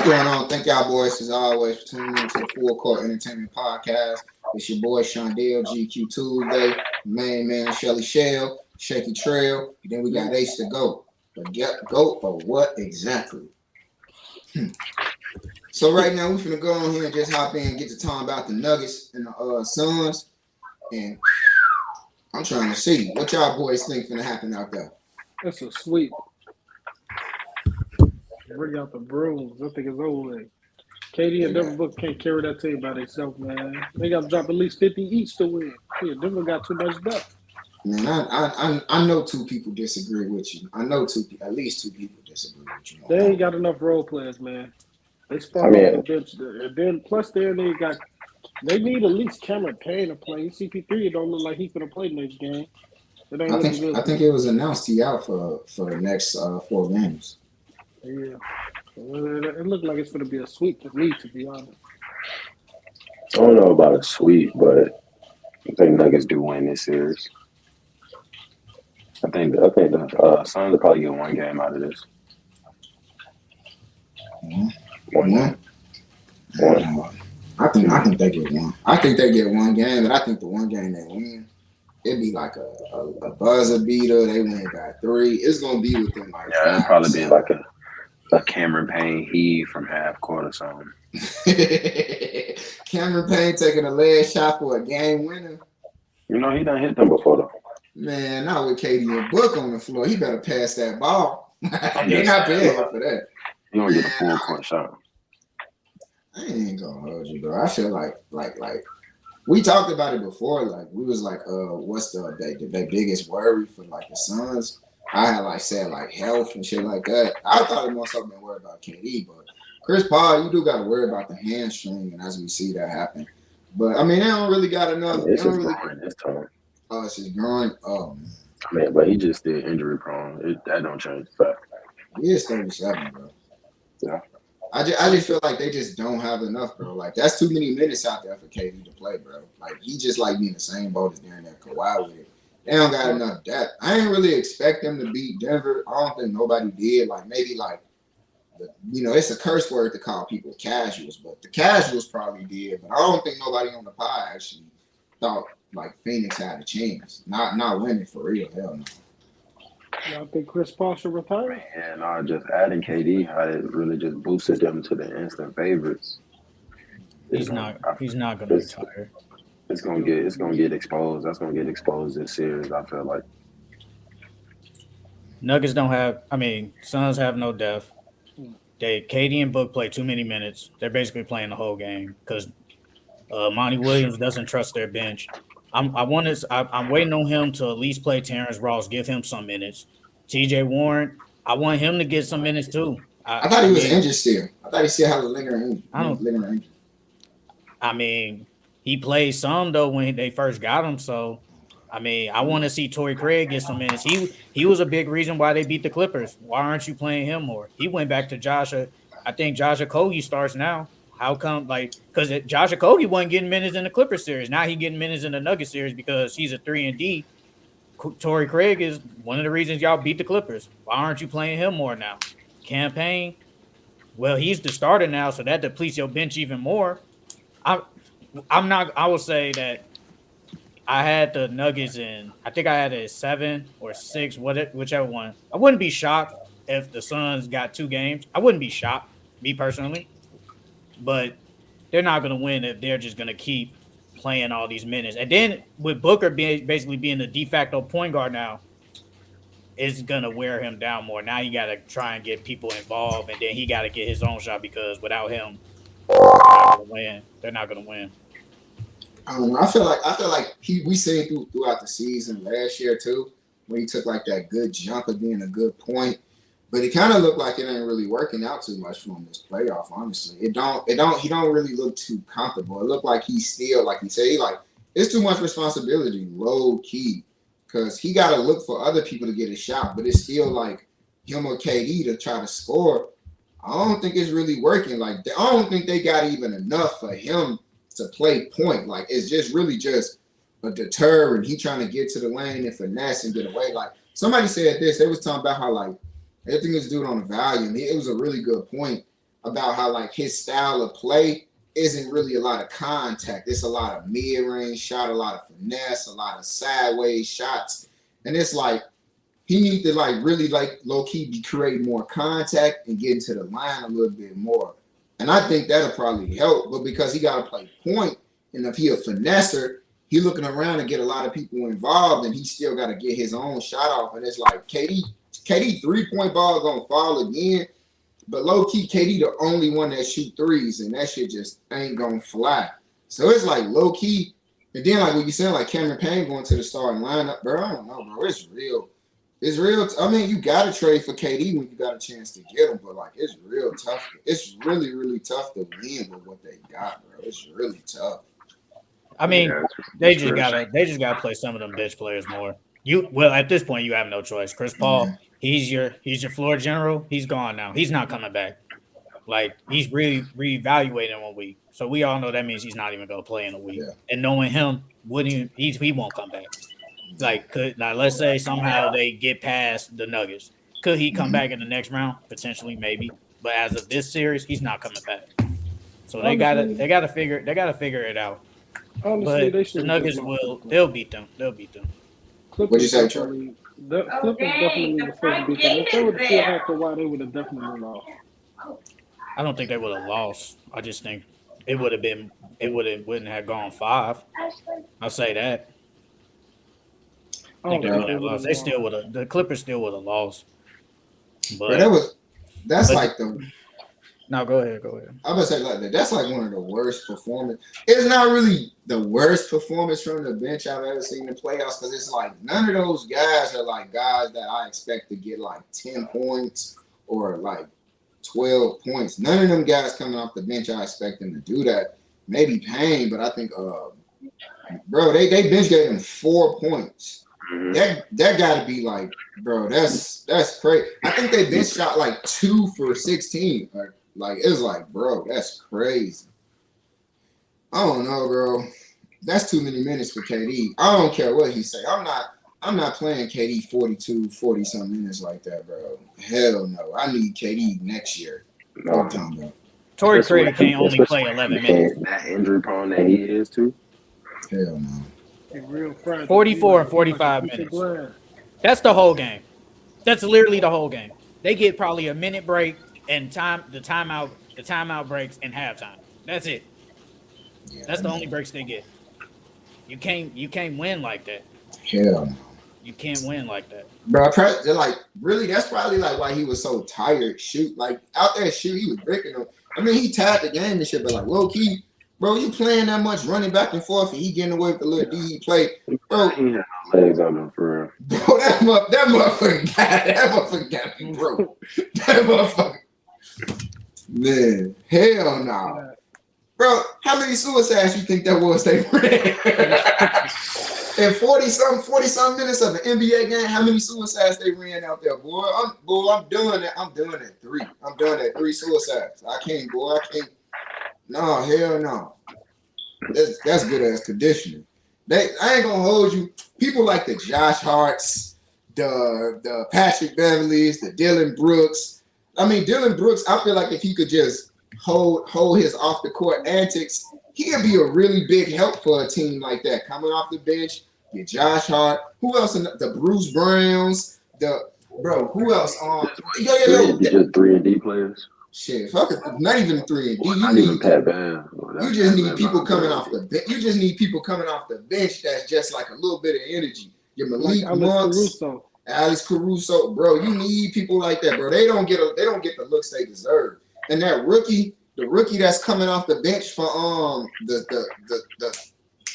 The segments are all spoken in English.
What's going on? Thank y'all boys as always for tuning in to the Full Court Entertainment Podcast. It's your boy Shondale, GQ Tuesday, main man Shelly Shell, Shaky Trail. Then we got Ace to Go. But go for what exactly? So right now we're finna go on here and just hop in and get to talking about the Nuggets and the Suns. And I'm trying to see what y'all boys think finna happen out there. That's a sweep. Bring out the brooms. I think it's over with. KD and Denver Book can't carry that team by themselves, man. They got to drop at least 50 each to win. Yeah, Denver got too much depth. Man, I know two people disagree with you. I know at least two people disagree with you. They ain't got enough role players, man. They spot on the bench. And then plus they need at least Cameron Payne to play. CP3 don't look like he's gonna play next game. I think it was announced he out for the next 4 games. Yeah. It looked like it's going to be a sweep to me, to be honest. I don't know about a sweep, but I think Nuggets do win this series. I think the Suns will probably get 1 game out of this. One. I think they get 1. I think they get 1 game, but I think the 1 game they win, it'd be like a buzzer beater. They win by 3. It's gonna be within like. Yeah, it'd probably be like a Cameron Payne heave from half court or something. Cameron Payne taking a leg shot for a game winner. You know, he done hit them before, though. Man, not with KD and Book on the floor. He better pass that ball. They're not paying for that. You don't get a full court shot. I ain't gonna hold you, bro. I feel like we talked about it before. Like we was like, what's the biggest worry for like the Suns? I had said health and shit like that. I thought it more so been worried about KD, but Chris Paul, you do got to worry about the hamstring, and as we see that happen. But I mean, they don't really got enough. It's just growing this time. Oh, it's just growing. Man, but he just did injury prone. That don't change the fact. He is 37, bro. Yeah. I just feel like they just don't have enough, bro. Like that's too many minutes out there for KD to play, bro. Like he just be in the same boat as during that Kawhi with it. They don't got enough depth. I ain't really expect them to beat Denver. I don't think nobody did. It's a curse word to call people casuals, but the casuals probably did. But I don't think nobody on the pod actually thought Phoenix had a chance. Not winning for real. Hell no. Y'all think Chris Paul should retire? And just adding KD, it really just boosted them to the instant favorites. He's not going to retire. It's gonna get exposed. That's gonna get exposed this series. I feel like Nuggets don't have. Suns have no depth. KD and Book play too many minutes. They're basically playing the whole game because Monty Williams doesn't trust their bench. I'm waiting on him to at least play Terrence Ross, give him some minutes. TJ Warren, I want him to get some minutes too. I thought he was injured still. I thought he still had a lingering injury. He played some though when they first got him. So, I want to see Torrey Craig get some minutes. He was a big reason why they beat the Clippers. Why aren't you playing him more? He went back to Josh. I think Josh Okogie starts now. How come? Because Josh Okogie wasn't getting minutes in the Clippers series. Now he getting minutes in the Nuggets series because he's a 3-and-D. Torrey Craig is one of the reasons y'all beat the Clippers. Why aren't you playing him more now? Campaign. Well, he's the starter now, so that depletes your bench even more. I will say that I had the Nuggets in. I think I had it at 7 or 6, whichever one. I wouldn't be shocked if the Suns got 2 games. I wouldn't be shocked, me personally. But they're not going to win if they're just going to keep playing all these minutes. And then with Booker basically being the de facto point guard now, it's going to wear him down more. Now you got to try and get people involved, and then he got to get his own shot because without him, they're not going to win. I don't know. I feel like we seen throughout the season last year too, when he took that good jump of being a good point. But it kind of looked like it ain't really working out too much for him this playoff. Honestly, he don't really look too comfortable. It looked like he's still, like he said, it's too much responsibility, low key, because he got to look for other people to get a shot. But it's still him or KD to try to score. I don't think it's really working. I don't think they got even enough for him to play point. It's just really just a deter, and he trying to get to the lane and finesse and get away. Somebody said this. They was talking about how everything is due on the value. And it was a really good point. about how like his style of play isn't really a lot of contact. It's a lot of mid-range shot, a lot of finesse, a lot of sideways shots. And it's like he needs to like really like low-key be creating more contact and get into the line a little bit more. And I think that'll probably help. But because he gotta play point, and if he a finesser, he looking around to get a lot of people involved, and he still got to get his own shot off. And it's like KD 3-point ball gonna fall again, but low key KD the only one that shoot threes, and that shit just ain't gonna fly. So it's like low key, and then like what you saying, like Cameron Payne going to the starting lineup, bro. I don't know, bro. It's real. It's real. I mean, you gotta trade for KD when you got a chance to get him, but like it's real tough. It's really, really tough to win with what they got, bro. It's really tough. I mean, they just gotta play some of them bench players more. At this point, you have no choice. Chris Paul, he's your floor general. He's gone now. He's not coming back. Like he's reevaluating in 1 week, so we all know that means he's not even gonna play in a week. Yeah. And knowing him, he won't come back. Like, let's say somehow they get past the Nuggets, could he come back in the next round? Potentially, maybe. But as of this series, he's not coming back. So they gotta figure it out. Honestly, but the Nuggets they'll beat them. What'd you say, Charlie? The Clippers definitely was supposed to beat them. If they would have still had Kawhi, they would have definitely lost. I don't think they would have lost. I just think wouldn't have gone 5. I'll say that. I think they would have lost. The Clippers still would have lost. But that's like the. No, go ahead. I'm gonna say like that. That's like one of the worst performances. It's not really the worst performance from the bench I've ever seen in the playoffs because it's like none of those guys are like guys that I expect to get like 10 points or like 12 points. None of them guys coming off the bench I expect them to do that. Maybe Payne, but I think bro, they bench gave him 4 points. That gotta be like, bro, that's crazy. I think they bench shot like 2 for 16. Like it's like, bro, that's crazy. I don't know, bro. That's too many minutes for KD. I don't care what he say. I'm not playing KD 40 some minutes like that, bro. Hell no. I need KD next year. No. Torrey Craig can't only play 11 minutes. That injury prone that he is too. Hell no. 44 and 45 minutes. That's the whole game. That's literally the whole game. They get probably a minute break and the timeout breaks and halftime. That's it. Yeah, that's the only breaks they get. You can't win like that. Hell no. You can't win like that. Bro, like really, that's probably like why he was so tired. Shoot, like out there shoot, he was breaking them. I mean, he tied the game and shit, but like low key, bro, you playing that much running back and forth and he getting away with the little D he played. Bro, he had no legs on him for real. Bro, that motherfucker got me broke. That motherfucker. Man, hell no. Bro, how many suicides you think that was they ran? In 40-some minutes of an NBA game, how many suicides they ran out there, boy? I'm doing it. I'm doing it 3. I'm done at 3 suicides. I can't, boy. I can't. No, hell no. That's good ass conditioning. I ain't gonna hold you. People like the Josh Harts, the Patrick Beverleys, the Dylan Brooks. I mean, Dylan Brooks, I feel like if he could just hold his off the court antics, he'd be a really big help for a team like that. Coming off the bench, get Josh Hart. Who else in the Bruce Browns? Who else? Just 3 and D players. Shit, fuck it. Not even 3 and D. Not even Pat Van. You just need people coming off the bench. You just need people coming off the bench that's just like a little bit of energy. Your Malik Monks, Alex Caruso, bro. You need people like that, bro. They don't get the looks they deserve. And that rookie, the rookie that's coming off the bench for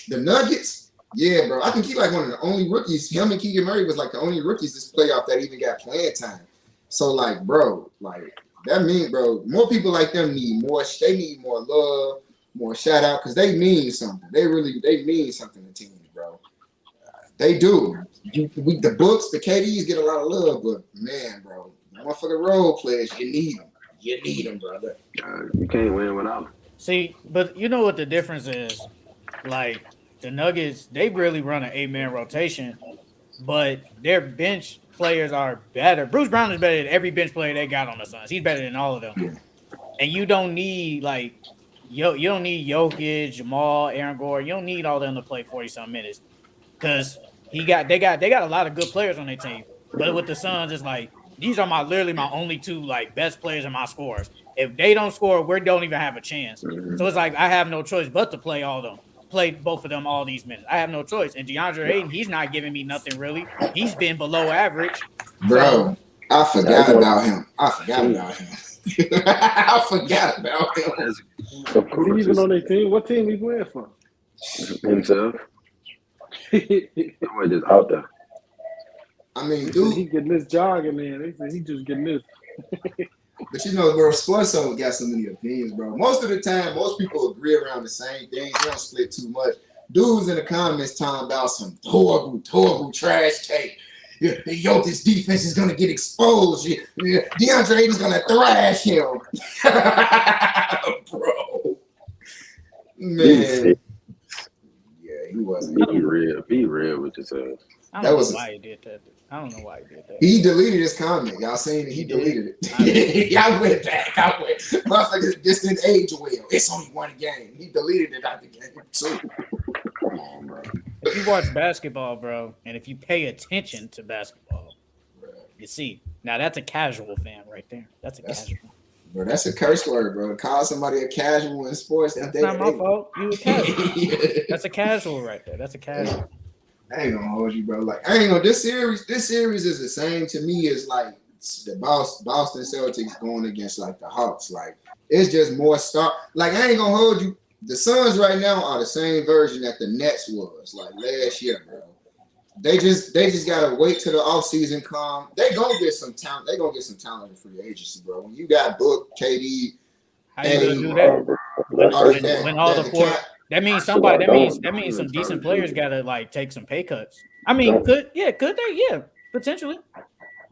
the Nuggets, yeah, bro. I think he's like one of the only rookies. Him and Keegan Murray was like the only rookies this playoff that even got playing time. So like, bro, like that means, bro, more people like them need more. They need more love, more shout out because they mean something. They mean something to teams, bro. They do. The books, the KDs get a lot of love, but man, bro, motherfucking role players, you need them. You need them, brother. You can't win without them. See, but you know what the difference is? Like, the Nuggets, they really run an 8-man rotation, but their bench players are better. Bruce Brown is better than every bench player they got on the Suns. He's better than all of them. and you don't need like you don't need Jokic, Jamal, Aaron Gore. You don't need all them to play 40-some minutes because they got a lot of good players on their team. But with the Suns, it's like these are literally my only two like best players and my scorers. If they don't score, we don't even have a chance. So it's like I have no choice but to play all of them, play both of them all these minutes. I have no choice. And DeAndre Ayton, he's not giving me nothing really. He's been below average. Bro, So, I forgot about him. I forgot about him. Of course, Is he even on their team? What team he playing for? himself. Somebody just out there. I mean, He dude, getting this jogging in. They said he just getting this. but you know, bro, sports don't got so many opinions, bro. Most of the time, most people agree around the same things. They don't split too much. Dudes in the comments talking about some horrible trash take. This defense is gonna get exposed. DeAndre Ayton's gonna thrash him, bro. Man, yeah, he wasn't. Be real with yourself. I don't know why he did that. I don't know why he did that. He deleted his comment. Y'all seen it? He deleted it. Y'all went back. Motherfuckers just didn't age well. It's only one game. He deleted it out the game too. Come on, bro. If you watch basketball, bro, and if you pay attention to basketball, you see. Now that's a casual fan right there. That's casual. Bro, that's a curse word, bro. To call somebody a casual in sports. That's not my fault. You a casual. That's a casual right there. That's a casual. I ain't gonna hold you, bro. Like I ain't gonna. This series is the same to me as like the Boston Celtics going against like the Hawks. Like it's just more star. Like I ain't gonna hold you. The Suns right now are the same version that the Nets was like last year, bro. They just gotta wait till the offseason come. They gonna get some talent. They gonna get some talent in free agency, bro. When you got Book, KD, how you gonna do that? When all the four. That means somebody. That means some decent players gotta like take some pay cuts. I mean, could they? Yeah, potentially.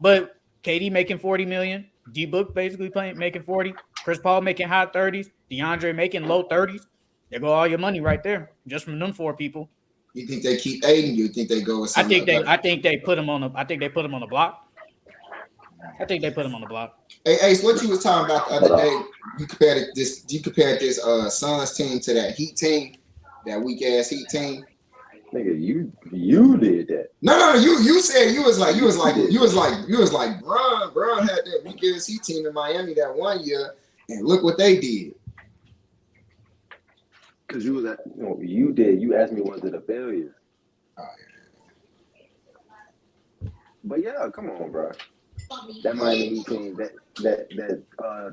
But KD making $40 million, D Book basically making 40, Chris Paul making high 30s, DeAndre making low 30s. There go all your money right there, just from them four people. You think they keep Aiden? You think they go with something? I think they put him on the block. I think they put him on the block. Hey, Ace, what you was talking about the other day? You compared this Suns team to that Heat team, that weak ass Heat team. Nigga, you did that. No, you said you was like Bron had that weak ass Heat team in Miami that one year, and look what they did. Because you did. You asked me, was it a failure? Oh, yeah. But yeah, come on, bro. That Miami Heat team, that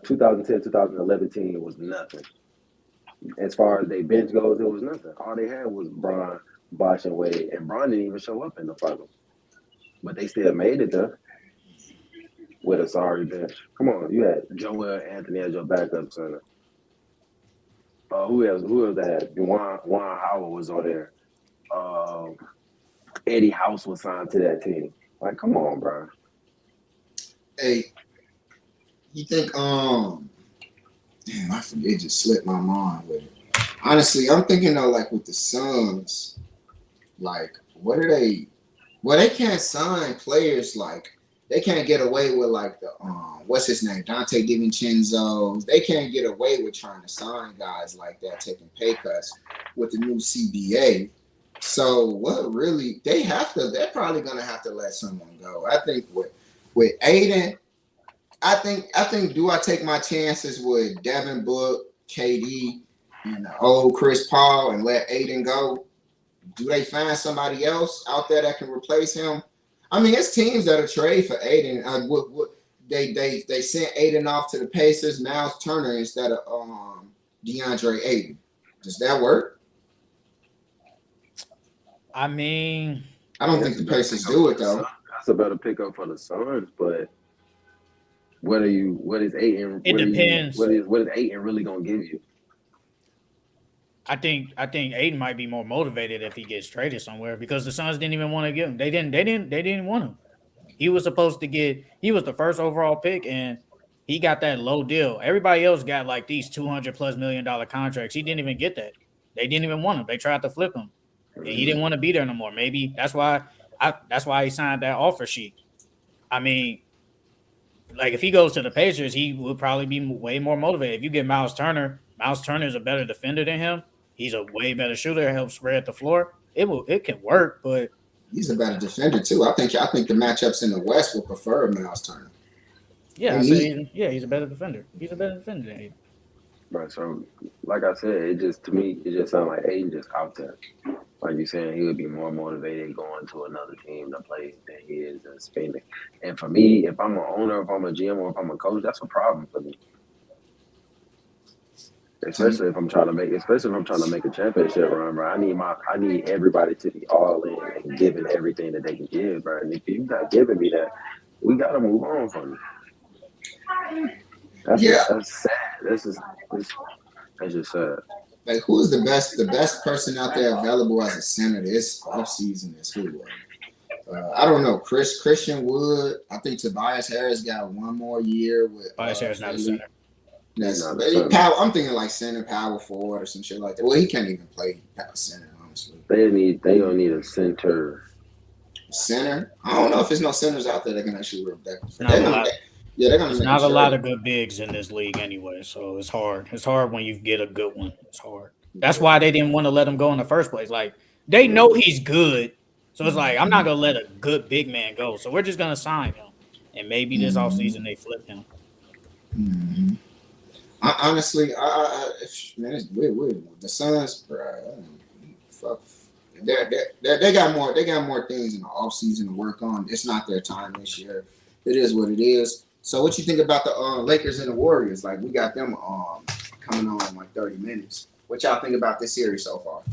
2010-2011 team was nothing. As far as their bench goes, it was nothing. All they had was Bron, Bosh, and Wade, and Bron didn't even show up in the finals. But they still made it there with a sorry bench. Come on, you had Joel Anthony as your backup center. Who else that had? Juan Howard was on there. Eddie House was signed to that team. Like, come on, bro. Hey, you think damn, I forget, it just slipped my mind with it. Honestly, I'm thinking though, like with the Suns, like what are they? Well, they can't sign players like they can't get away with like the what's his name, Dante DiVincenzo. They can't get away with trying to sign guys like that, taking pay cuts with the new CBA. So what really they're probably gonna have to let someone go. I think with Aiden, I think do I take my chances with Devin Book, KD, and the old Chris Paul and let Aiden go? Do they find somebody else out there that can replace him? I mean, it's teams that'll trade for Aiden. They sent Aiden off to the Pacers, Miles Turner instead of DeAndre Ayton. Does that work? I mean, I don't think the Pacers do it though. That's a better pickup for the Suns, but what is Ayton? It depends. What is Ayton really gonna give you? I think Aiden might be more motivated if he gets traded somewhere because the Suns didn't even want to give him. They didn't want him. He was the first overall pick and he got that low deal. Everybody else got like these $200+ million contracts. He didn't even get that. They didn't even want him. They tried to flip him. He didn't want to be there no more. Maybe that's why he signed that offer sheet. I mean, like if he goes to the Pacers, he would probably be way more motivated. If you get Miles Turner is a better defender than him. He's a way better shooter, helps spread the floor. It can work, but he's a better defender too. I think the matchups in the West will prefer Miles Turner. yeah, he's a better defender. He's a better defender than him. Right. So, like I said, to me, it just sounds like Aiden just out there. Like you saying, he would be more motivated going to another team to play than he is in spending. And for me, if I'm an owner, if I'm a GM, or if I'm a coach, that's a problem for me. Especially if I'm trying to make a championship run, bro. I need everybody to be all in and giving everything that they can give, bro. And if you're not giving me that, we gotta move on from you. That's sad. That's just sad. Like, who is the best person out there available as a center this offseason is who? I don't know. Christian Wood. I think Tobias Harris got one more year with Tobias Harris not a center. I'm thinking like center, power forward, or some shit like that. Well, he can't even play center, honestly. They don't need a center. Center? I don't know if there's no centers out there that can actually work that. They're gonna. There's not a lot of good bigs in this league anyway, so it's hard. It's hard when you get a good one. It's hard. That's why they didn't want to let him go in the first place. Like they know he's good, so it's like I'm not gonna let a good big man go. So we're just gonna sign him, and maybe this offseason they flip him. Mm-hmm. Honestly, man, it's weird. The Suns, bro, fuck. They got more things in the offseason to work on. It's not their time this year. It is what it is. So, what you think about the Lakers and the Warriors? Like, we got them coming on in like 30 minutes. What y'all think about this series so far?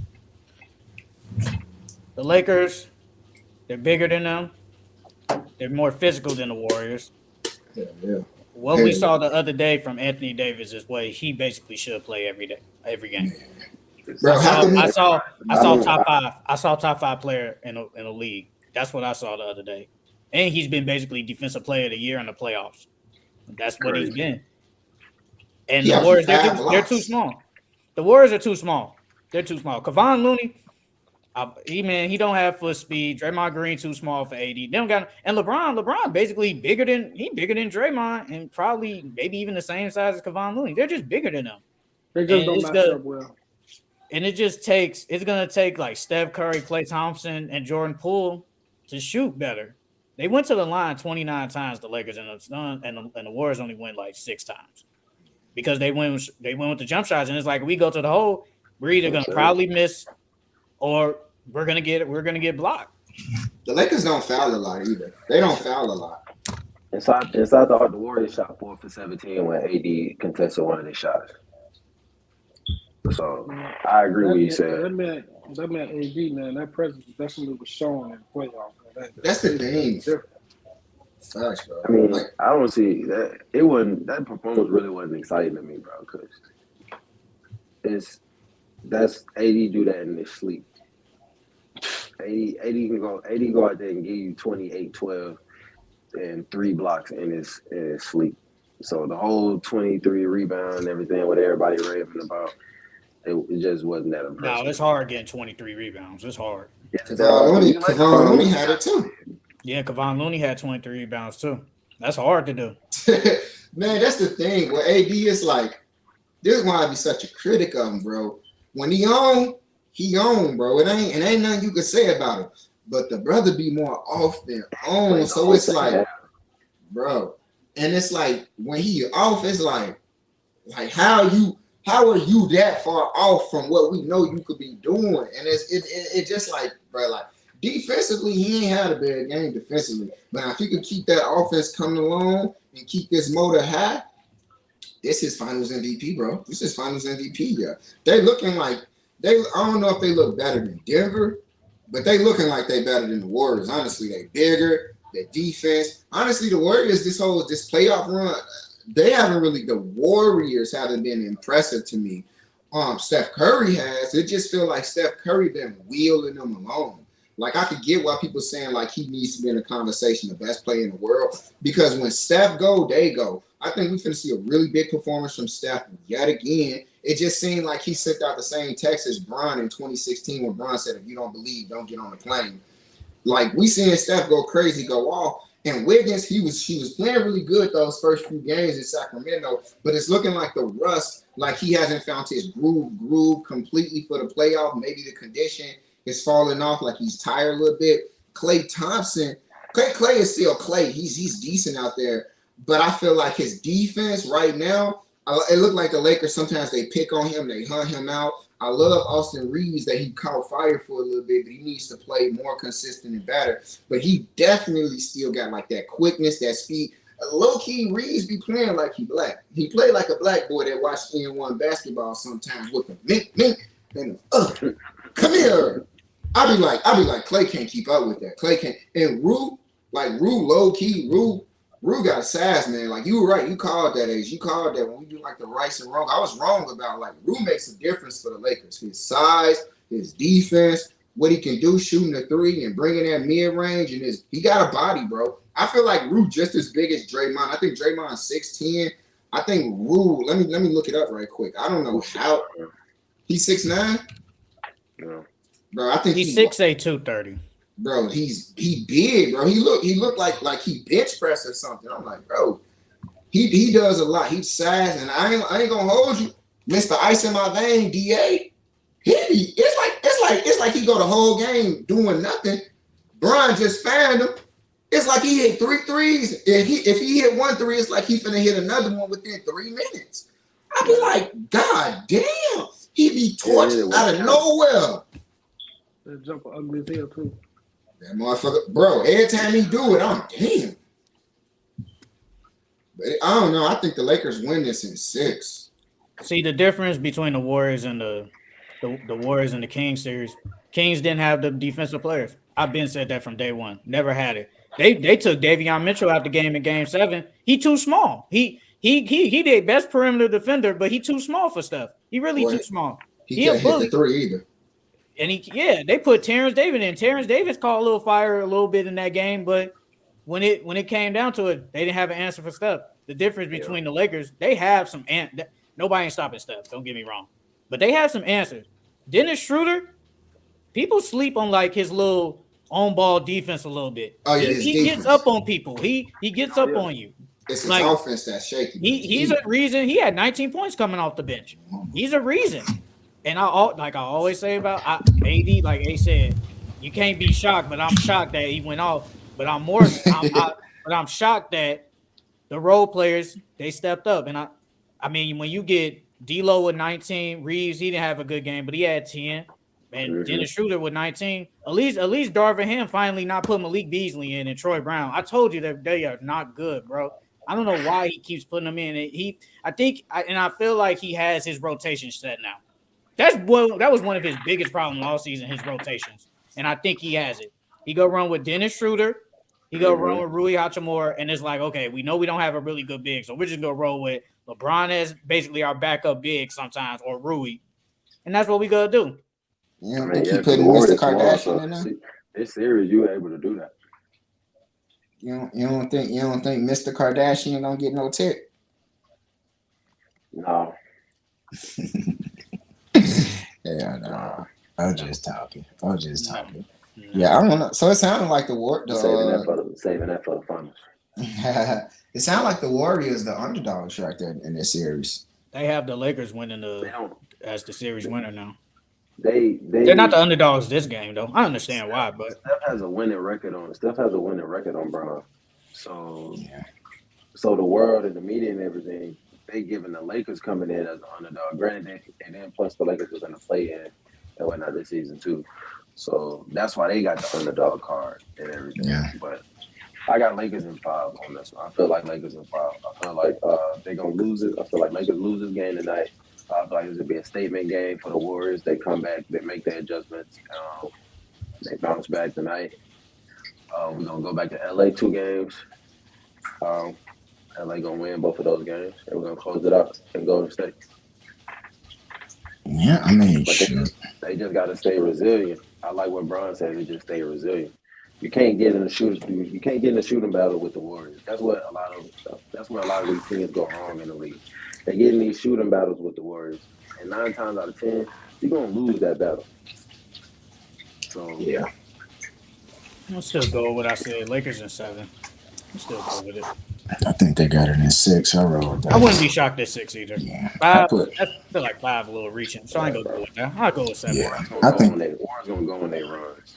The Lakers, they're bigger than them. They're more physical than the Warriors. Yeah. What we saw the other day from Anthony Davis is what he basically should play every game. Bro, I saw top five. I saw top five player in a league. That's what I saw the other day, and he's been basically defensive player of the year in the playoffs. That's what he's been. And the Warriors, they're too small. The Warriors are too small. They're too small. Kevon Looney, he don't have foot speed. Draymond Green too small for AD. They don't got, and LeBron basically bigger than Draymond, and probably maybe even the same size as Kevon Looney. They're just bigger than them. They just don't match up well. And it's gonna take like Steph Curry, Klay Thompson, and Jordan Poole to shoot better. They went to the line 29 times, the Lakers, and the Warriors only went like 6 times because they went with the jump shots, and it's like we go to the hole, we're either gonna probably miss or we're gonna get blocked. The Lakers don't foul a lot either. They don't foul a lot. Inside the Warriors shot 4 for 17 when AD contested one of their shots. So I agree with you said. That man AD, man, that presence definitely was shown in the playoffs. That's the thing. Facts, bro. I mean, I don't see that. That performance really wasn't exciting to me, bro. Because that's AD do that in his sleep. AD go out there and give you 28, 12, and 3 blocks in his sleep. So the whole 23 rebound and everything, what everybody raving about. It just wasn't that impressive. No, it's hard getting 23 rebounds. It's hard. Kevon Looney had it too. Yeah, Kevon Looney had 23 rebounds too. That's hard to do. Man, that's the thing. Well, AD is like, this is why I be such a critic of him, bro. When he on, bro. It ain't nothing you can say about him. But the brother be more off than on. So it's like, bro. And it's like when he off, it's like how are you that far off from what we know you could be doing? And it just like, bro, like defensively, he ain't had a bad game defensively. But if he could keep that offense coming along and keep this motor high, this is Finals MVP, bro. This is Finals MVP, yeah. They looking like I don't know if they look better than Denver, but they looking like they better than the Warriors. Honestly, they bigger, their defense. Honestly, the Warriors, this playoff run, the Warriors haven't been impressive to me. Steph Curry has. It just feel like Steph Curry been wheeling them along. Like, I could get why people saying like he needs to be in the conversation, the best player in the world, because when Steph go, they go. I think we're going to see a really big performance from Steph yet again. It just seemed like he sent out the same text as Bron in 2016 when Bron said, if you don't believe, don't get on the plane. Like, we seeing Steph go crazy, go off. And Wiggins, he was playing really good those first few games in Sacramento, but it's looking like the rust, like he hasn't found his groove completely for the playoff. Maybe the condition is falling off, like he's tired a little bit. Klay Thompson, Klay is still Klay. He's decent out there, but I feel like his defense right now, it looked like the Lakers, sometimes they pick on him, they hunt him out. I love Austin Reeves that he caught fire for a little bit, but he needs to play more consistent and better. But he definitely still got like that quickness, that speed. Low-key, Reeves be playing like he black. He played like a black boy that watched N1 basketball sometimes with the mink, and come here. I be like, Klay can't keep up with that. Klay can't. And Rue low-key, Rue got size, man. Like, you were right. You called that age. You called that when we do, like, the rights and wrong. I was wrong about, like, Rue makes a difference for the Lakers. His size, his defense, what he can do shooting the three and bringing that mid-range. And he got a body, bro. I feel like Rue just as big as Draymond. I think Draymond's 6'10". I think Rue, let me look it up right quick. I don't know how. He's 6'9"? No. Bro, I think he's 6'8", 230. Bro, he big, bro. He looked like he bench press or something. I'm like, bro, he does a lot. He's size, and I ain't gonna hold you, Mr. Ice in my vein, DA. It's like he go the whole game doing nothing. Bron just found him. It's like he hit 3 threes. If he hit 1 3, it's like he finna hit another one within 3 minutes. I be like, God damn, he be torched out of nowhere. That jumper ugly as hell too. That motherfucker, bro, every time he do it, I'm damn. But I don't know. I think the Lakers win this in 6. See, the difference between the Warriors and the Warriors and the Kings series, Kings didn't have the defensive players. I've been said that from day one. Never had it. They took Davion Mitchell out the game in Game 7. He too small. He the best perimeter defender, but he too small for stuff. He really too small. He can't hit the 3 either. And they put Terrence Davis in. Terrence Davis caught a little fire a little bit in that game, but when it came down to it, they didn't have an answer for Steph. The difference between the Lakers, they have some nobody ain't stopping Steph. Don't get me wrong, but they have some answers. Dennis Schroeder, people sleep on like his little on ball defense a little bit. Oh yeah, he gets up on people. He gets up on you. It's his offense that's shaky. He's a reason. He had 19 points coming off the bench. He's a reason. And I always say about AD, like A said, you can't be shocked, but I'm shocked that he went off. But I'm shocked that the role players, they stepped up. And I mean, when you get D'Lo with 19, Reeves, he didn't have a good game, but he had 10. And Dennis Schroeder with 19. At least Darvin Ham finally not put Malik Beasley in and Troy Brown. I told you that they are not good, bro. I don't know why he keeps putting them in. I feel like he has his rotation set now. That was one of his biggest problems all season, his rotations. And I think he has it. He go run with Dennis Schroeder. He go run with Rui Hachimura. And it's like, okay, we know we don't have a really good big, so we're just going to roll with LeBron as basically our backup big sometimes, or Rui. And that's what we got to do. Yeah, I think he putting Mr. Kardashian in there. This series, you were able to do that. You don't think Mr. Kardashian don't get no tip? No. Yeah, no. I'm just talking. Yeah, I don't know. So it sounded like saving that for the finals. It sounded like the Warriors, the underdogs right there in this series. They have the Lakers winning as the series winner now. They're not the underdogs this game though. I understand why, but Steph has a winning record on Brown. So the world and the media and everything, they giving the Lakers coming in as an underdog. Granted, and then plus the Lakers was going to play in and whatnot this season too. So that's why they got the underdog card and everything. Yeah. But I got Lakers in 5 on this one. I feel like Lakers in 5. I feel like they're going to lose it. I feel like Lakers lose this game tonight. I feel like it's going to be a statement game for the Warriors. They come back, they make their adjustments. They bounce back tonight. We're going to go back to LA 2 games. LA going to win both of those games. And we're going to close it up and go to State. Yeah, I mean, they just got to stay resilient. I like what Bron said. They just stay resilient. You can't get in the shooting battle with the Warriors. That's where a lot of these teams go wrong in the league. They get in these shooting battles with the Warriors, and 9 times out of 10, you're gonna lose that battle. So yeah, I'll still go with what I said. Lakers in 7. I'm still cool with it. I think they got it in 6. I roll with that. I wouldn't be shocked at 6 either. Yeah, 5, I feel like 5 a little reaching, so I ain't gonna go with that. I'll go with 7. Yeah, I I think. Warren's gonna go when they runs.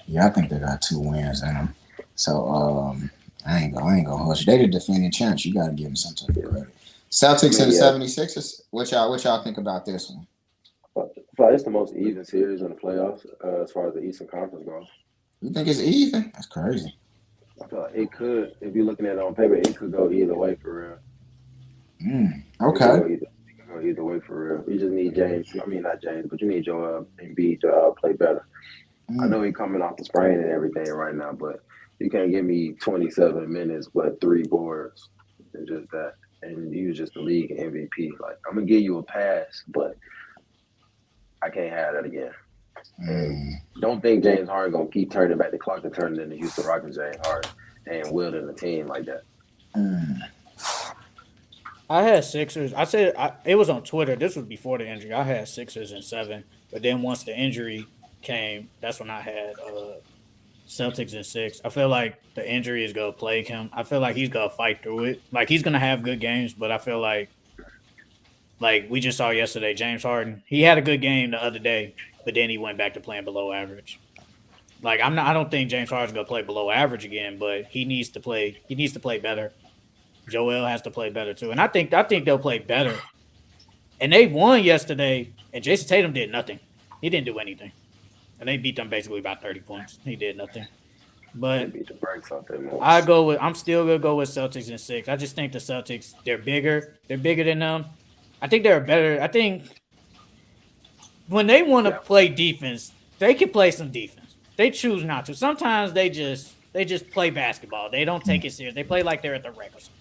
Yeah, I think they got 2 wins in them. So I ain't gonna hush. They the defending champs. You gotta give them some type of credit. Celtics and the 76ers. What y'all think about this one? But it's the most even series in the playoffs as far as the Eastern Conference goes. You think it's even? That's crazy. I feel like it could, if you're looking at it on paper, it could go either way for real. Okay. It could go either way for real. You just need James. I mean, not James, but you need Joel Embiid to play better. I know he's coming off the sprain and everything right now, but you can't give me 27 minutes but 3 boards and just that. And you just the league MVP. Like, I'm gonna give you a pass, but I can't have that again. And don't think James Harden gonna keep turning back the clock and turning into Houston Rockets James Harden and wielding the team like that. I had Sixers. I said it was on Twitter. This was before the injury. I had Sixers in 7, but then once the injury came, that's when I had Celtics in 6. I feel like the injury is gonna plague him. I feel like he's gonna fight through it. Like, he's gonna have good games, but I feel like we just saw yesterday, James Harden. He had a good game the other day, but then he went back to playing below average. Like, I don't think James Harden's gonna play below average again, but he needs to play. He needs to play better. Joel has to play better too, and I think they'll play better. And they won yesterday, and Jason Tatum did nothing. He didn't do anything, and they beat them basically about 30 points. He did nothing. But I'm still gonna go with Celtics in 6. I just think the Celtics, they're bigger. They're bigger than them. I think they're better. I think when they want to play defense, they can play some defense. They choose not to. Sometimes they just play basketball. They don't take it serious. They play like they're at the rec or something.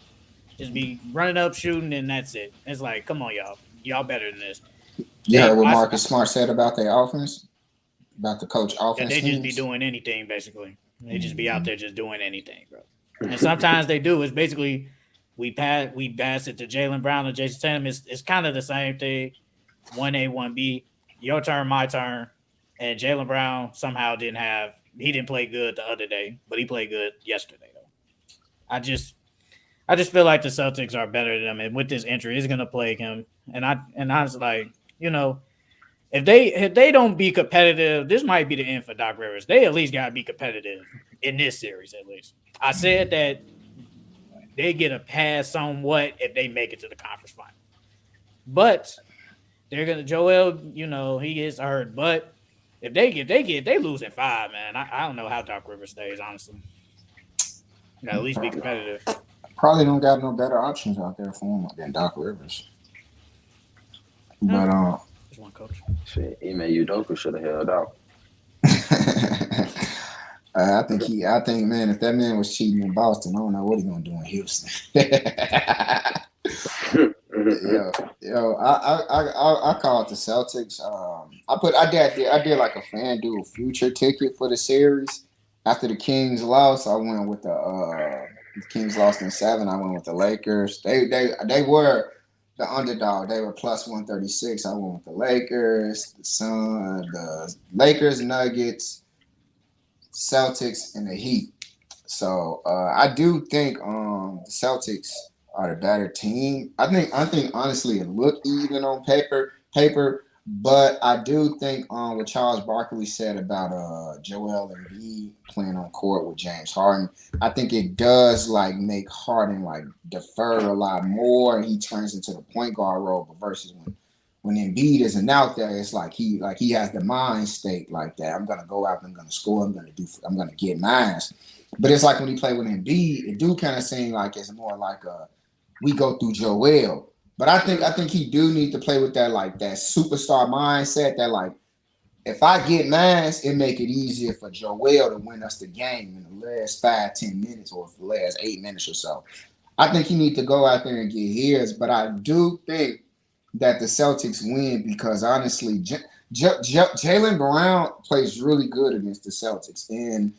Just be running up, shooting, and that's it. It's like, come on, y'all. Y'all better than this. You heard what Marcus Smart said about their offense? About the coach offense? They just be doing anything, basically. They just be out there just doing anything, bro. And sometimes they do. It's basically we pass it to Jaylen Brown and Jason Tatum. It's kind of the same thing. 1A, 1B. Your turn, my turn. And Jaylen Brown somehow he didn't play good the other day, but he played good yesterday, though. I just feel like the Celtics are better than them, and with this injury, it's gonna plague him. And I was like, if they don't be competitive, this might be the end for Doc Rivers. They at least gotta be competitive in this series, at least. I said that they get a pass somewhat if they make it to the conference final, but they're gonna Joel. He gets hurt, but if they lose in 5, man, I don't know how Doc Rivers stays. Honestly, you gotta at least be competitive. Probably don't got no better options out there for him than Doc Rivers. But just one coach. Shit, Ime Udoka should have held out. I think, man, if that man was cheating in Boston, I don't know what he's gonna do in Houston. I called the Celtics. I did like a FanDuel future ticket for the series. After the Kings lost, I went with the Kings lost in 7. I went with the Lakers. They were the underdog. They were plus 136. I went with the Lakers, the Lakers, Nuggets, Celtics, and the Heat. So I do think the Celtics are the better team. I think honestly it looked even on paper, but I do think what Charles Barkley said about Joel Embiid playing on court with James Harden, I think it does make Harden defer a lot more, and he turns into the point guard role. But versus when Embiid isn't out there, it's he has the mind state like that. I'm gonna go out, I'm gonna score, I'm gonna get mine. But it's when he played with Embiid, it do kind of seem like it's more like we go through Joel. But I think he do need to play with that that superstar mindset that if I get mine, it make it easier for Joel to win us the game in the last 5-10 minutes or the last 8 minutes or so. I think he need to go out there and get his. But I do think that the Celtics win because honestly, Jaylen Brown plays really good against the Celtics, and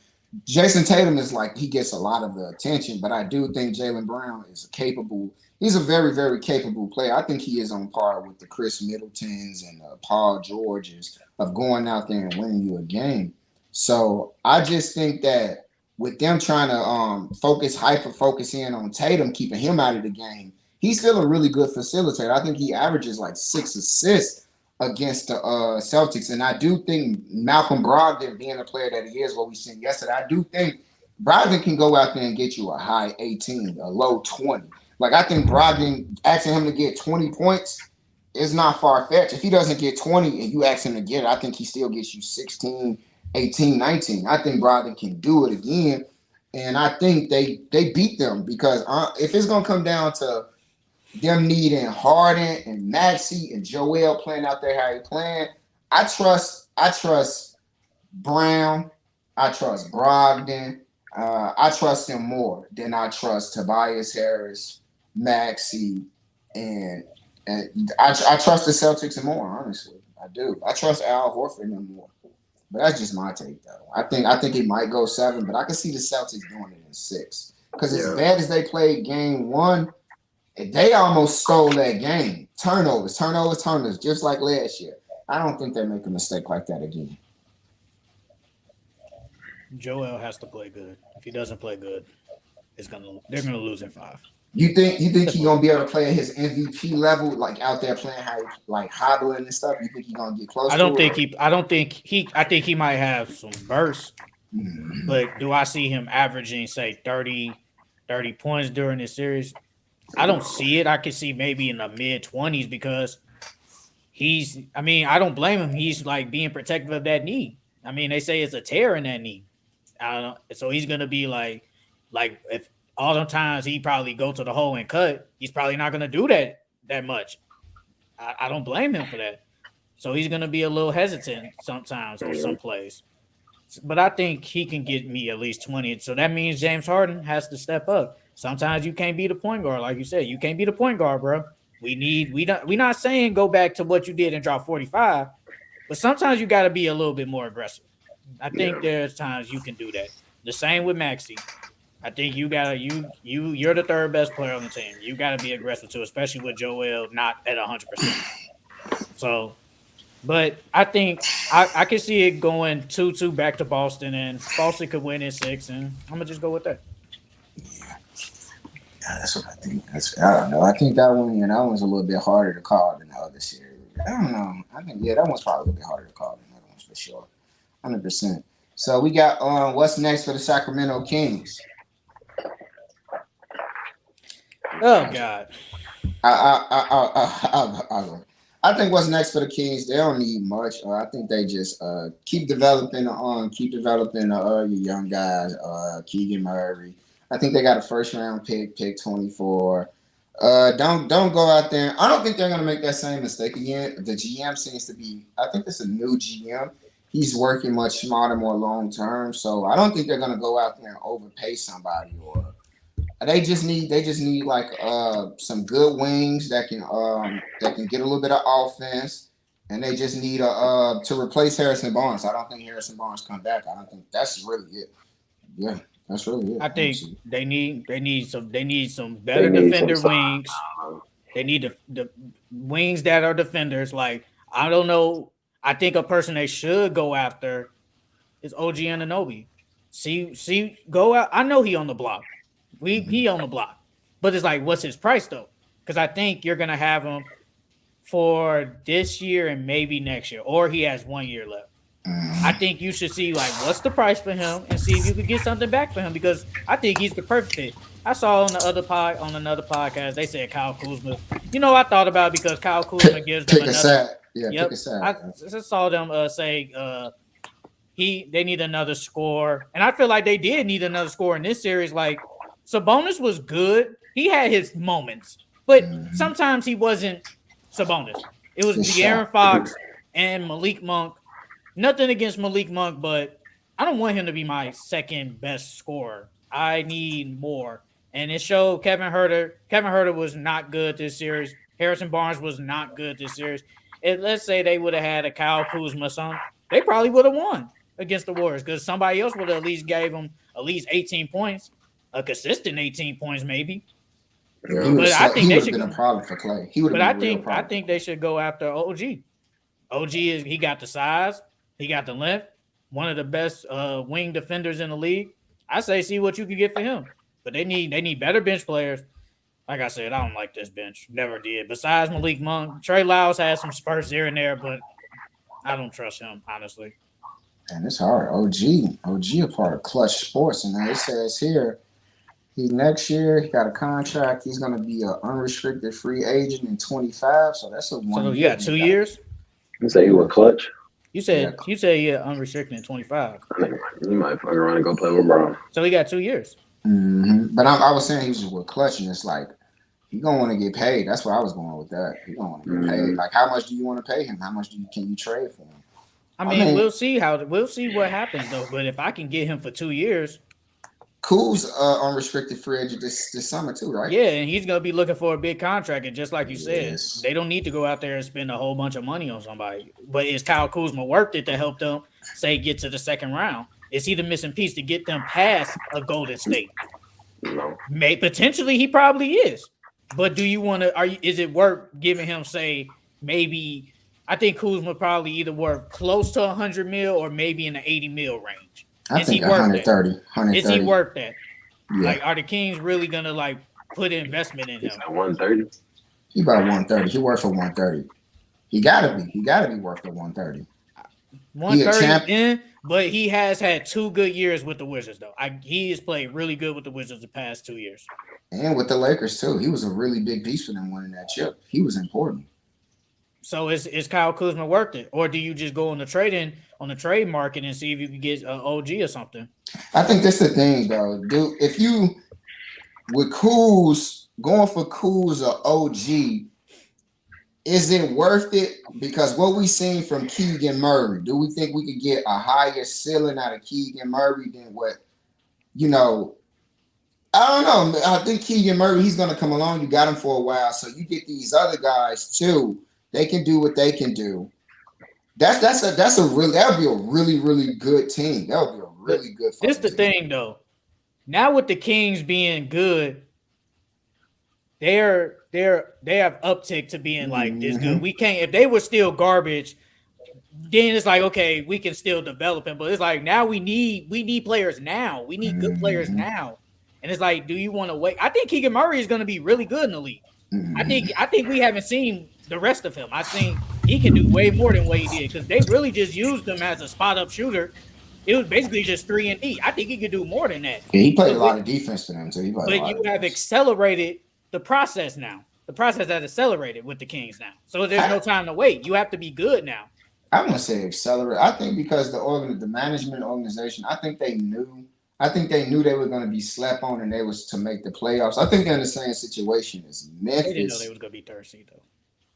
Jason Tatum is he gets a lot of the attention. But I do think Jaylen Brown is capable. He's a very, very capable player. I think he is on par with the Chris Middletons and Paul Georges of going out there and winning you a game. So I just think that with them trying to hyper focus in on Tatum, keeping him out of the game, he's still a really good facilitator. I think he averages like 6 assists against the Celtics. And I do think Malcolm Brogdon, being a player that he is, what we seen yesterday, I do think Brogdon can go out there and get you a high 18, a low 20. Like, I think Brogdon, asking him to get 20 points is not far-fetched. If he doesn't get 20 and you ask him to get it, I think he still gets you 16, 18, 19. I think Brogdon can do it again. And I think they beat them because if it's going to come down to them needing Harden and Maxey and Joel playing out there how he playing, I trust Brown, I trust Brogdon, I trust them more than I trust Tobias Harris, Maxey, and I trust the Celtics more, honestly. I do. I trust Al Horford and them more. But that's just my take, though. I think it might go 7, but I can see the Celtics doing it in 6. Because as bad as they played game 1, they almost stole that game. Turnovers, just like last year. I don't think they make a mistake like that again. Joel has to play good. If he doesn't play good, they're gonna lose in 5. You think he's gonna be able to play at his MVP level, like out there playing how like hobbling and stuff? You think he's gonna get close? I think he might have some bursts, but do I see him averaging say 30 points during this series? I don't see it. I could see maybe in the mid-20s because I don't blame him. He's like being protective of that knee. I mean, they say it's a tear in that knee. I don't know. So he's gonna be like if all the times he probably go to the hole and cut, he's probably not gonna do that much. I don't blame him for that. So he's gonna be a little hesitant sometimes or some plays. But I think he can get me at least 20. So that means James Harden has to step up. Sometimes you can't be the point guard, like you said. You can't be the point guard, bro. We're not saying go back to what you did and drop 45, but sometimes you got to be a little bit more aggressive. I think there's times you can do that. The same with Maxey. I think you're the third best player on the team. You got to be aggressive too, especially with Joel not at 100%. So, but I think I can see it going 2-2 back to Boston, and Boston could win in 6, and I'm gonna just go with that. Yeah, that's what I think. I don't know. I think that one's a little bit harder to call than the other series. I don't know. I think that one's probably a little bit harder to call than the other ones for sure. 100%. So we got what's next for the Sacramento Kings? Oh God. I think what's next for the Kings, they don't need much. I think they just keep developing your young guys, Keegan Murray. I think they got a first round pick 24. Don't go out there. I don't think they're gonna make that same mistake again. The GM seems to be, I think it's a new GM. He's working much smarter, more long term. So I don't think they're gonna go out there and overpay somebody, or they just need like some good wings that can get a little bit of offense, and they just need to replace Harrison Barnes. I don't think Harrison Barnes come back. I don't think that's really it. Yeah. That's really it. I think they need some better defender wings. They need the wings that are defenders. Like, I don't know. I think a person they should go after is OG Anunoby. Go out. I know he on the block. He on the block. But it's like, what's his price though? Because I think you're gonna have him for this year and maybe next year, or he has 1 year left. I think you should see like what's the price for him and see if you could get something back for him, because I think he's the perfect fit. I saw on another podcast they said Kyle Kuzma. I thought about it because Kyle Kuzma gives them another. Yep. I saw them say they need another score, and I feel like they did need another score in this series. Like, Sabonis was good; he had his moments, but sometimes he wasn't Sabonis. It was De'Aaron Fox and Malik Monk. Nothing against Malik Monk, but I don't want him to be my second best scorer. I need more. And it showed Kevin Huerter. Kevin Huerter was not good this series. Harrison Barnes was not good this series. Let's say they would have had a Kyle Kuzma or something, they probably would have won against the Warriors, because somebody else would have at least gave them at least 18 points, a consistent 18 points maybe. Yeah, but I think they should been a problem for Clay. I think they should go after OG. He got the size. He got the length, one of the best wing defenders in the league. I say see what you can get for him. But they need better bench players. Like I said, I don't like this bench. Never did. Besides Malik Monk, Trey Lyles has some spurts here and there, but I don't trust him, honestly. And it's hard. OG a part of Clutch Sports, and it says here next year he got a contract. He's gonna be an unrestricted free agent in 25. So that's a 1 So year. you got 2 years. You say you were Clutch? You said unrestricted in 25. I think you might fuck around and go play with Brown. So he got 2 years. Mm-hmm. But I was saying he was with Clutch, and it's like he gonna want to get paid. That's where I was going with that. He gonna want to get paid. Like, how much do you want to pay him? How much can you trade for him? I mean, we'll see what happens though. But if I can get him for 2 years, Cool's unrestricted free agent this summer too, right? yeah, and he's gonna be looking for a big contract. And just like you said, Yes. they don't need to go out there and spend a whole bunch of money on somebody. But is Kyle Kuzma worth it to help them say get to the second round? Is he the missing piece to get them past a Golden State? No. Potentially he probably is. But do you want to? Is it worth giving him say maybe? I think Kuzma probably either worth close to 100 mil or maybe in the 80 mil range. I think 130. Is he worth that? Yeah. Like, are the Kings really gonna like put investment in him? 130. He about 130. He worth for 130. He gotta be worth the 130. 130 but he has had 2 good years with the Wizards though. He has played really good with the Wizards the past 2 years. And with the Lakers too. He was a really big piece for them winning that chip. He was important. So is Kyle Kuzma worth it, or do you just go on the trade market and see if you can get an OG or something? I think that's the thing, though, dude. If you with Kuz going for Kuz or OG, is it worth it? Because what we seen from Keegan Murray, do we think we could get a higher ceiling out of Keegan Murray than what, I don't know. I think Keegan Murray, he's going to come along. You got him for a while. So you get these other guys too. They can do what they can do. That would be a really, really good team. That would be a really good. This the team. thing though. Now with the Kings being good, they have uptick to being like this good. We can't, if they were still garbage, then it's like, okay, we can still develop him. But it's like now we need players now. We need good players now. And it's like, do you want to wait? I think Keegan Murray is going to be really good in the league. I think we haven't seen the rest of him. I think he can do way more than what he did because they really just used him as a spot up shooter. It was basically just 3 and D. I think he could do more than that. Yeah, he played a lot of defense for them too. But you have accelerated the process now. The process has accelerated with the Kings now. So there's no time to wait. You have to be good now. I want to say accelerate. I think because the management organization, I think they knew they were going to be slept on and they was to make the playoffs. I think they're in the same situation as Memphis. They didn't know they was going to be third seed though.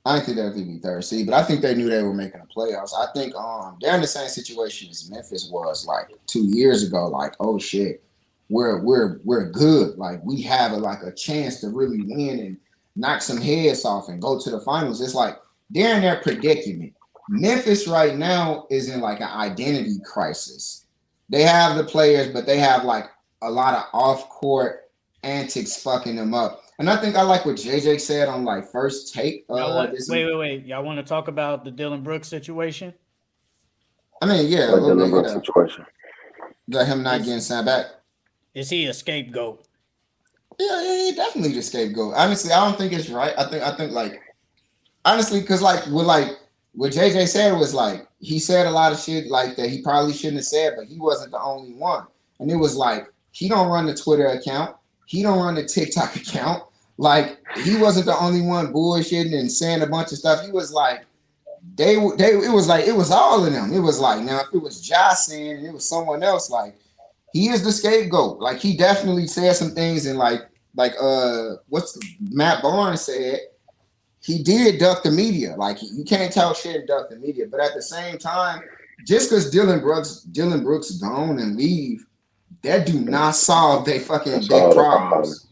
I didn't think they were going to be third seed, but I think they knew they were making the playoffs. I think they're in the same situation as Memphis was like 2 years ago. Like, oh shit, we're good. Like we have a chance to really win and knock some heads off and go to the finals. It's like they're in their predicament. Memphis right now is in like an identity crisis. They have the players, but they have like a lot of off-court antics fucking them up. And I think I like what JJ said on like First Take. Wait. Y'all want to talk about the Dylan Brooks situation? I mean, yeah. Like Dylan Brooks situation. Got him not getting signed back. Is he a scapegoat? Yeah, he definitely the scapegoat. Honestly, I don't think it's right. I think like honestly, because like what JJ said was like he said a lot of shit like that he probably shouldn't have said, but he wasn't the only one. And it was like he don't run the Twitter account, he don't run the TikTok account. Like he wasn't the only one bullshitting and saying a bunch of stuff. He was like it was all of them. It was like now if it was Josh saying and it was someone else, like he is the scapegoat. Like he definitely said some things and like what's Matt Barnes said. He did duck the media. Like you can't talk shit and duck the media. But at the same time, just because Dylan Brooks gone and leave, that do not solve their fucking big problems.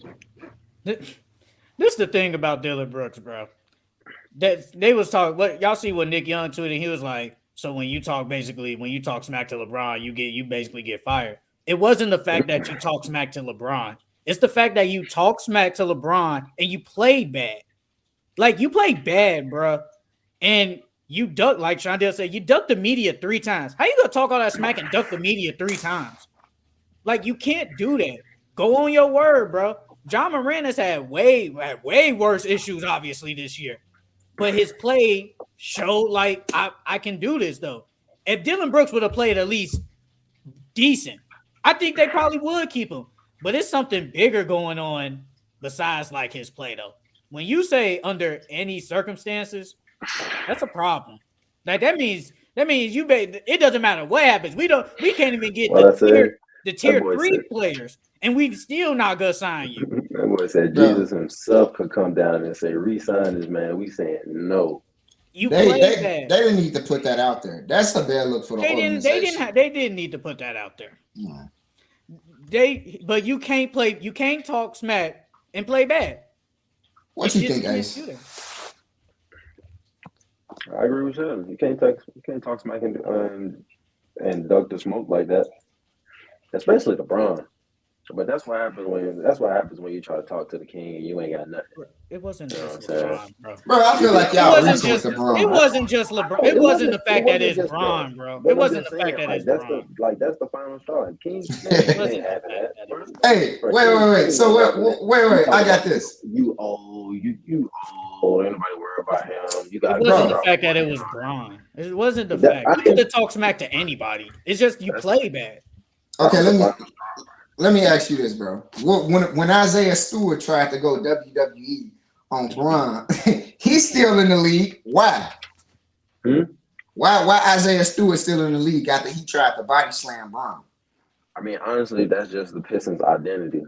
This is the thing about Dylan Brooks, bro. That they was talking. What y'all see? What Nick Young tweeted? He was like, "So when you talk smack to LeBron, you basically get fired." It wasn't the fact that you talk smack to LeBron. It's the fact that you talk smack to LeBron and you play bad. Like you play bad, bro, and you duck. Like Shondell said, you ducked the media 3 times. How you gonna talk all that smack and duck the media 3 times? Like, you can't do that. Go on your word, bro. John Moran has had way worse issues, obviously, this year. But his play showed like I can do this though. If Dylan Brooks would have played at least decent, I think they probably would keep him. But it's something bigger going on besides like his play though. When you say under any circumstances, that's a problem. Like that means you it doesn't matter what happens. We can't even get the tier 3 players, and we still not gonna sign you. That boy said Jesus himself could come down and say, "Resign this man." We saying no. They didn't need to put that out there. That's a bad look for the organization. They didn't need to put that out there. No. But you can't talk smack and play bad. What you think, Ace? I agree with you. You can't talk smack and duck the smoke like that, especially LeBron. But that's what happens when you try to talk to the king and you ain't got nothing. It wasn't just LeBron, bro. Bro, I feel like y'all reaching with LeBron. It wasn't just LeBron. It wasn't the fact that it's Bron, bro. It wasn't the fact that it's Bron. That's the final straw. King ain't having that. Hey, wait. So wait. I got this. You old. Ain't nobody worry about him. It wasn't the fact that it was Bron. It wasn't the fact. You could talk smack to anybody. It's just you play bad. Okay, let me ask you this, bro. When Isaiah Stewart tried to go WWE on Bron, he's still in the league. Why? Why Isaiah Stewart still in the league after he tried to body slam Bron? I mean, honestly, that's just the Pistons' identity.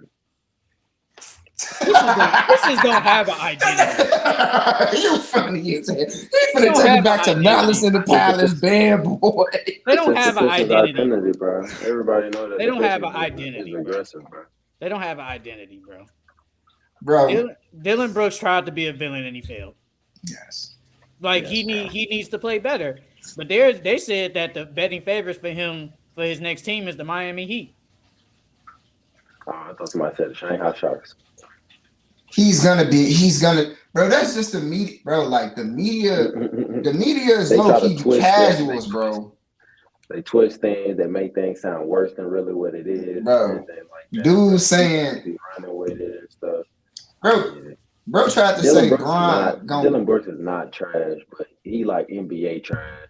Pistons don't have an identity. You funny as hell. He's gonna take you back to Malice in the Palace, bad boy. They don't have an identity, bro. Everybody knows that they don't have an identity. Aggressive, bro. They don't have an identity, bro. Bro, Dylan Brooks tried to be a villain and he failed. Yes. He needs to play better. But they said that the betting favorites for him for his next team is the Miami Heat. I thought somebody said the Shanghai Sharks. He's gonna, bro. That's just the media, bro. Like the media is low key casuals, bro. They twist things that make things sound worse than really what it is, bro. Dude saying running with it and stuff, bro tried to say Dylan Brooks is not trash, but he like NBA trash.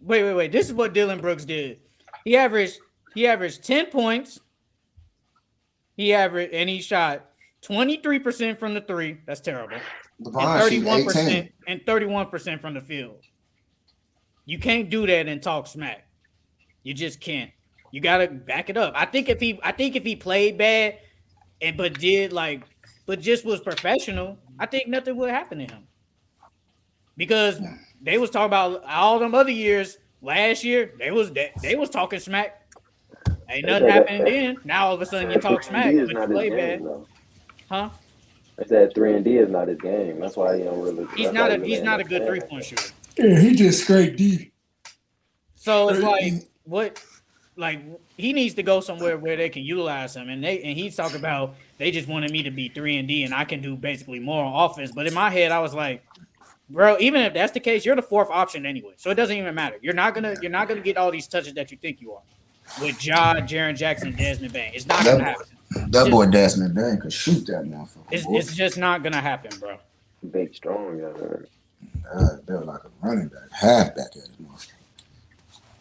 Wait. This is what Dylan Brooks did. He averaged 10 points. He shot 23% from the three. That's terrible. And 31% from the field. You can't do that and talk smack. You just can't. You gotta back it up. I think if he played bad but just was professional, I think nothing would happen to him. Because they was talking about all them other years. Last year, they was talking smack. Ain't nothing happening then. Now all of a sudden you talk smack, but you play bad. Huh? I said 3-and-D is not his game. That's why he don't really. He's not a good 3-point shooter. Yeah, he just straight D. So it's he needs to go somewhere where they can utilize him. And he's talking about they just wanted me to be 3-and-D and I can do basically more on offense. But in my head, I was like, bro, even if that's the case, you're the fourth option anyway. So it doesn't even matter. You're not gonna get all these touches that you think you are. With Jaren Jackson, Desmond Bain. It's not gonna happen. That boy Desmond Bain could shoot that motherfucker. It's just not gonna happen, bro. Big, strong guy. They're like a running back, halfback at his motherfucker.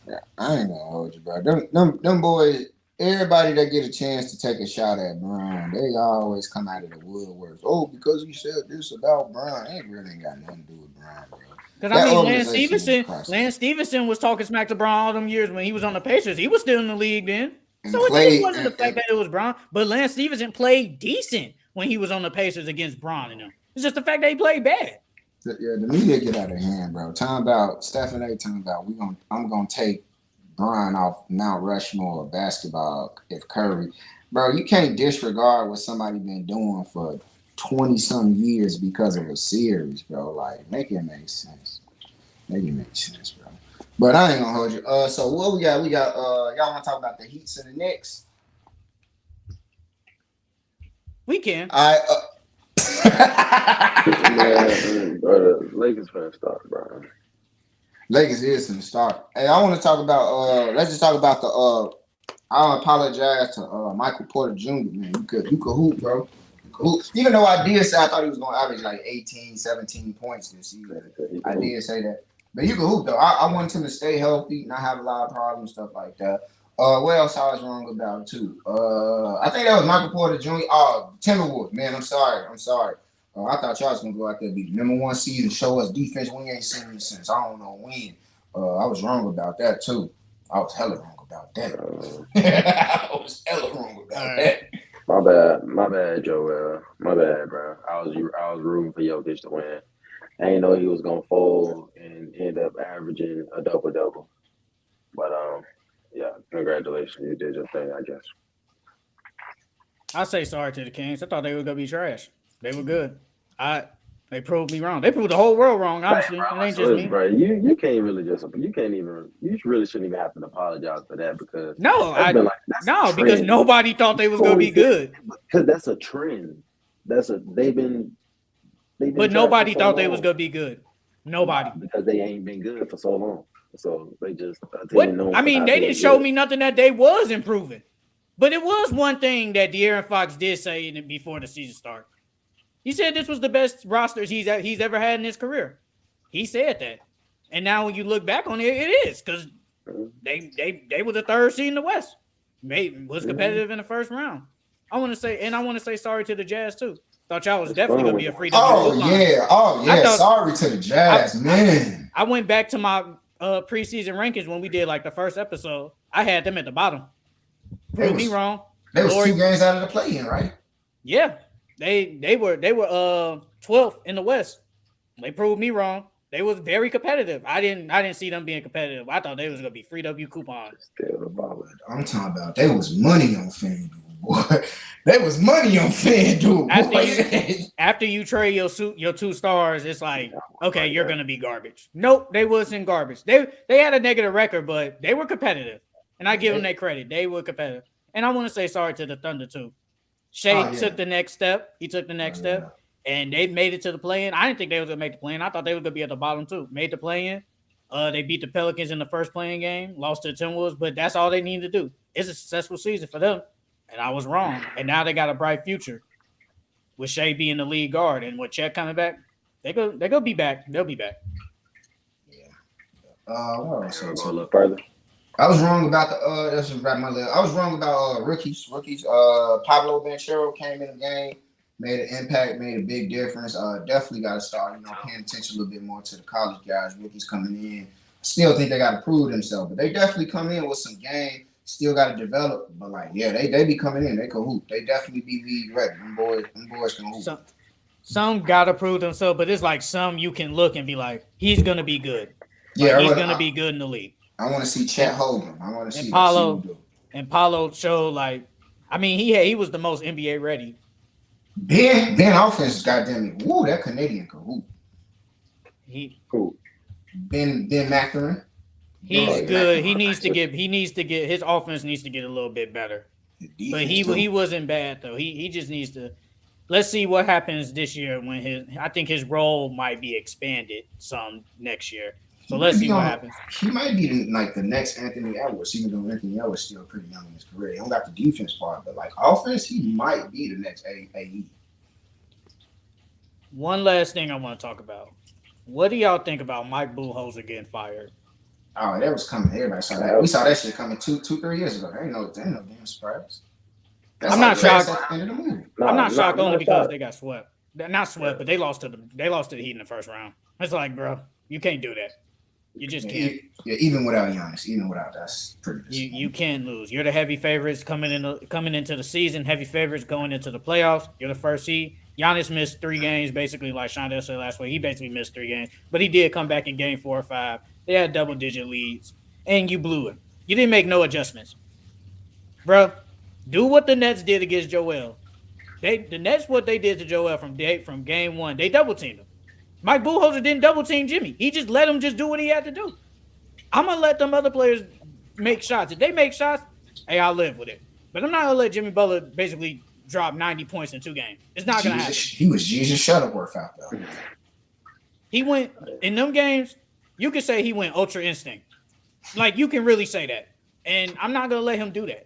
Yeah, I ain't gonna hold you, bro. Them boys, everybody that get a chance to take a shot at Bron, they always come out of the woodworks. Oh, because you said this about Bron. Ain't really got nothing to do with Bron, bro. Because Lance Stevenson was talking smack to Bron all them years when he was on the Pacers. He was still in the league then. So it wasn't the fact that it was Bron, but Lance Stevenson played decent when he was on the Pacers against Bron and them. It's just the fact that he played bad. The media get out of hand, bro. Steph and A talking about I'm gonna take Bron off Mount Rushmore of basketball if Curry. Bro, you can't disregard what somebody been doing for 20-some years because of a series, bro. Like, make it make sense. Make it make sense, bro. But I ain't gonna hold you. So what we got? Y'all want to talk about the Heats and the Knicks? We can. Brother, Lakers finna start, bro. Lakers is finna start. Hey, I want to talk about. Let's just talk about the I apologize to Michael Porter Jr. Man, you could hoop, bro. Even though I did say I thought he was going to average like 18, 17 points this season. I did say that. But you can hoop, though. I wanted him to stay healthy, not have a lot of problems, stuff like that. What else I was wrong about, too? I think that was Michael Porter Jr. Timberwolves. Man, I'm sorry. I thought y'all was going to go out there and be the number one seed and show us defense we ain't seen since I don't know when. I was wrong about that, too. I was hella wrong about that. I was hella wrong about that. My bad, Joel. My bad, bro. I was rooting for Jokic to win. I didn't know he was gonna fold and end up averaging a double. But yeah, congratulations. You did your thing, I guess. I say sorry to the Kings. I thought they were gonna be trash. They were good. They proved me wrong. They proved the whole world wrong, honestly. It ain't just me. Bro, you really shouldn't even have to apologize for that because because nobody thought they was gonna be good. Because that's a trend. They've been but nobody thought they was gonna be good. Nobody. Because they ain't been good for so long. So they just they didn't show me nothing that they was improving. But it was one thing that De'Aaron Fox did say before the season started. He said this was the best rosters he's ever had in his career. He said that. And now when you look back on it, it is because they were the third seed in the West. Was competitive in the first round. I want to say sorry to the Jazz too. Thought y'all was definitely gonna be a free. Oh yeah. Sorry to the Jazz, man. I went back to my preseason rankings when we did like the first episode. I had them at the bottom. Prove me wrong. They was 2 games out of the play-in, right? Yeah. They were 12th in the West. They proved me wrong. They was very competitive. I didn't see them being competitive. I thought they was gonna be free W coupons. I'm talking about they was money on FanDuel, boy. They was money on FanDuel. After you trade your 2 stars, it's like, okay, you're gonna be garbage. Nope, they wasn't garbage. They had a negative record, but they were competitive. And I give them that credit. They were competitive. And I want to say sorry to the Thunder too. Shea took the next step. He took the next step, and they made it to the play-in. I didn't think they was gonna make the play-in. I thought they were gonna be at the bottom too. Made the play-in. They beat the Pelicans in the first play-in game. Lost to the Timberwolves, but that's all they needed to do. It's a successful season for them, and I was wrong. And now they got a bright future with Shea being the lead guard, and with Chet coming back, they go be back. They'll be back. Yeah. What else? Go a little further. I was wrong about that's just right my leg. I was wrong about rookies. Pablo Banchero came in the game, made an impact, made a big difference. Definitely got to start, paying attention a little bit more to the college guys, rookies coming in. Still think they got to prove themselves, but they definitely come in with some game. Still got to develop, but they be coming in. They can hoop. They definitely be league ready. Them boys can hoop. Some got to prove themselves, but it's like some you can look and be like, he's gonna be good. Yeah, he's gonna be good in the league. I want to see Chet Holmgren. I want to see and Paulo showed he was the most NBA ready. Ben offense, goddamn it. Woo, that Canadian can hoop. Ben Mathurin. He's good. He needs to get his offense needs to get a little bit better. But he wasn't bad though. He just needs to. Let's see what happens this year when I think his role might be expanded some next year. So let's see what happens. He might be the next Anthony Edwards, even though Anthony Edwards is still pretty young in his career. He don't got the defense part, but offense, he might be the next AE. One last thing I want to talk about. What do y'all think about Mike Budenholzer getting fired? Oh, that was coming. Everybody saw that. We saw that shit coming 2-3 years ago. There ain't no damn surprise. I'm not shocked. I'm not shocked only because they got swept. Not swept, but they lost to the Heat in the first round. It's like, bro, you can't do that. You just can't. Yeah, even without Giannis, that's pretty. You can't lose. You're the heavy favorites coming into the season. Heavy favorites going into the playoffs. You're the first seed. Giannis missed 3 games, basically like Shondell said last week. He basically missed 3 games, but he did come back in game 4 or 5. They had double-digit leads, and you blew it. You didn't make no adjustments, bro. Do what the Nets did against Joel. The Nets, what they did to Joel from game 1, they double teamed him. Mike Budenholzer didn't double team Jimmy. He just let him just do what he had to do. I'm gonna let them other players make shots. If they make shots, hey, I'll live with it. But I'm not gonna let Jimmy Butler basically drop 90 points in 2 games. It's not gonna happen. He was Jesus Shuttleworth out there. He went in them games. You could say he went ultra instinct. Like you can really say that. And I'm not gonna let him do that.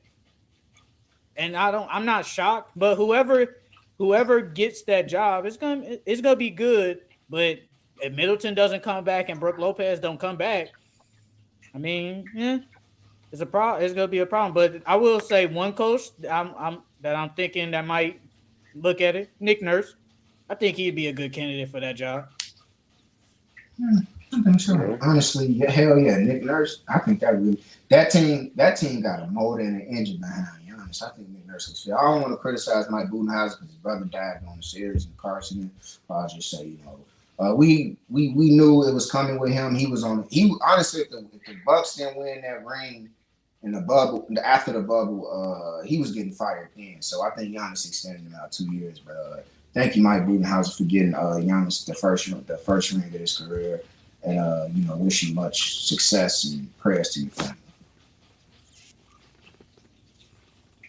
and I'm not shocked. But whoever gets that job, it's gonna be good. But if Middleton doesn't come back and Brook Lopez don't come back, I mean, it's a problem. It's gonna be a problem. But I will say one coach I'm thinking that might look at it, Nick Nurse. I think he'd be a good candidate for that job. I think so. Honestly, hell yeah, Nick Nurse. I think that team got a mold and an engine behind Giannis. I think Nick Nurse is fit. I don't want to criticize Mike Budenholzer because his brother died on the series in Carson. I'll just say, we knew it was coming with him. He honestly, if the Bucks didn't win that ring in the bubble, after the bubble, he was getting fired then. So I think Giannis extended him out 2 years. But thank you, Mike Budenholzer, for getting Giannis the first ring of his career. And wish you much success and prayers to your family.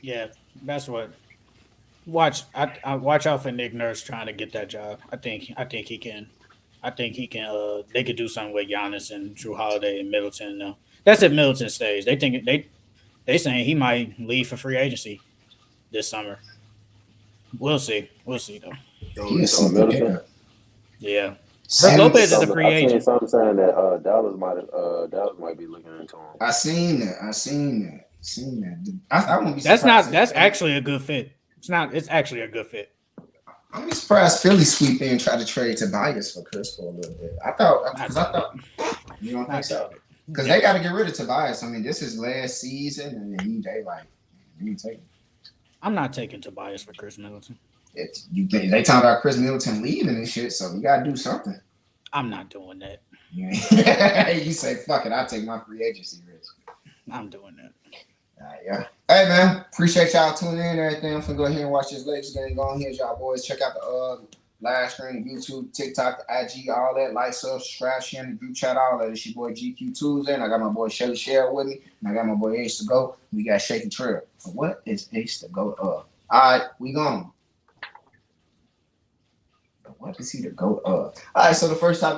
Yeah, that's what. Watch out for Nick Nurse trying to get that job. I think he can. I think he can. They could do something with Giannis and Drew Holiday and Middleton. That's at Middleton stage. They saying he might leave for free agency this summer. We'll see. We'll see though. Middleton. Yeah. Brook Lopez is a free agent. I seen something saying that Dallas might be looking into him. I seen that. I won't be surprised. That's actually a good fit. It's actually a good fit. I'm surprised Philly sweep in and try to trade Tobias for Chris for a little bit. I thought you don't think so? Because they got to get rid of Tobias. I mean, this is last season, and they take him. I'm not taking Tobias for Chris Middleton. They talking about Chris Middleton leaving and shit, so we gotta do something. I'm not doing that. You say fuck it, I'll take my free agency risk. I'm doing that. Yeah. Hey man, appreciate y'all tuning in and everything. I'm gonna go ahead and watch this Lakers game. Go on here, y'all boys. Check out the live stream, YouTube, TikTok, the IG, all that. Like, subscribe, share in the group chat, all that. It's your boy GQ Tuesday, and I got my boy Shelly Shell with me, and I got my boy Ace to go. We got Shaky Trail. What is Ace to go? All right, we gone. What is he to go? All right, so the first topic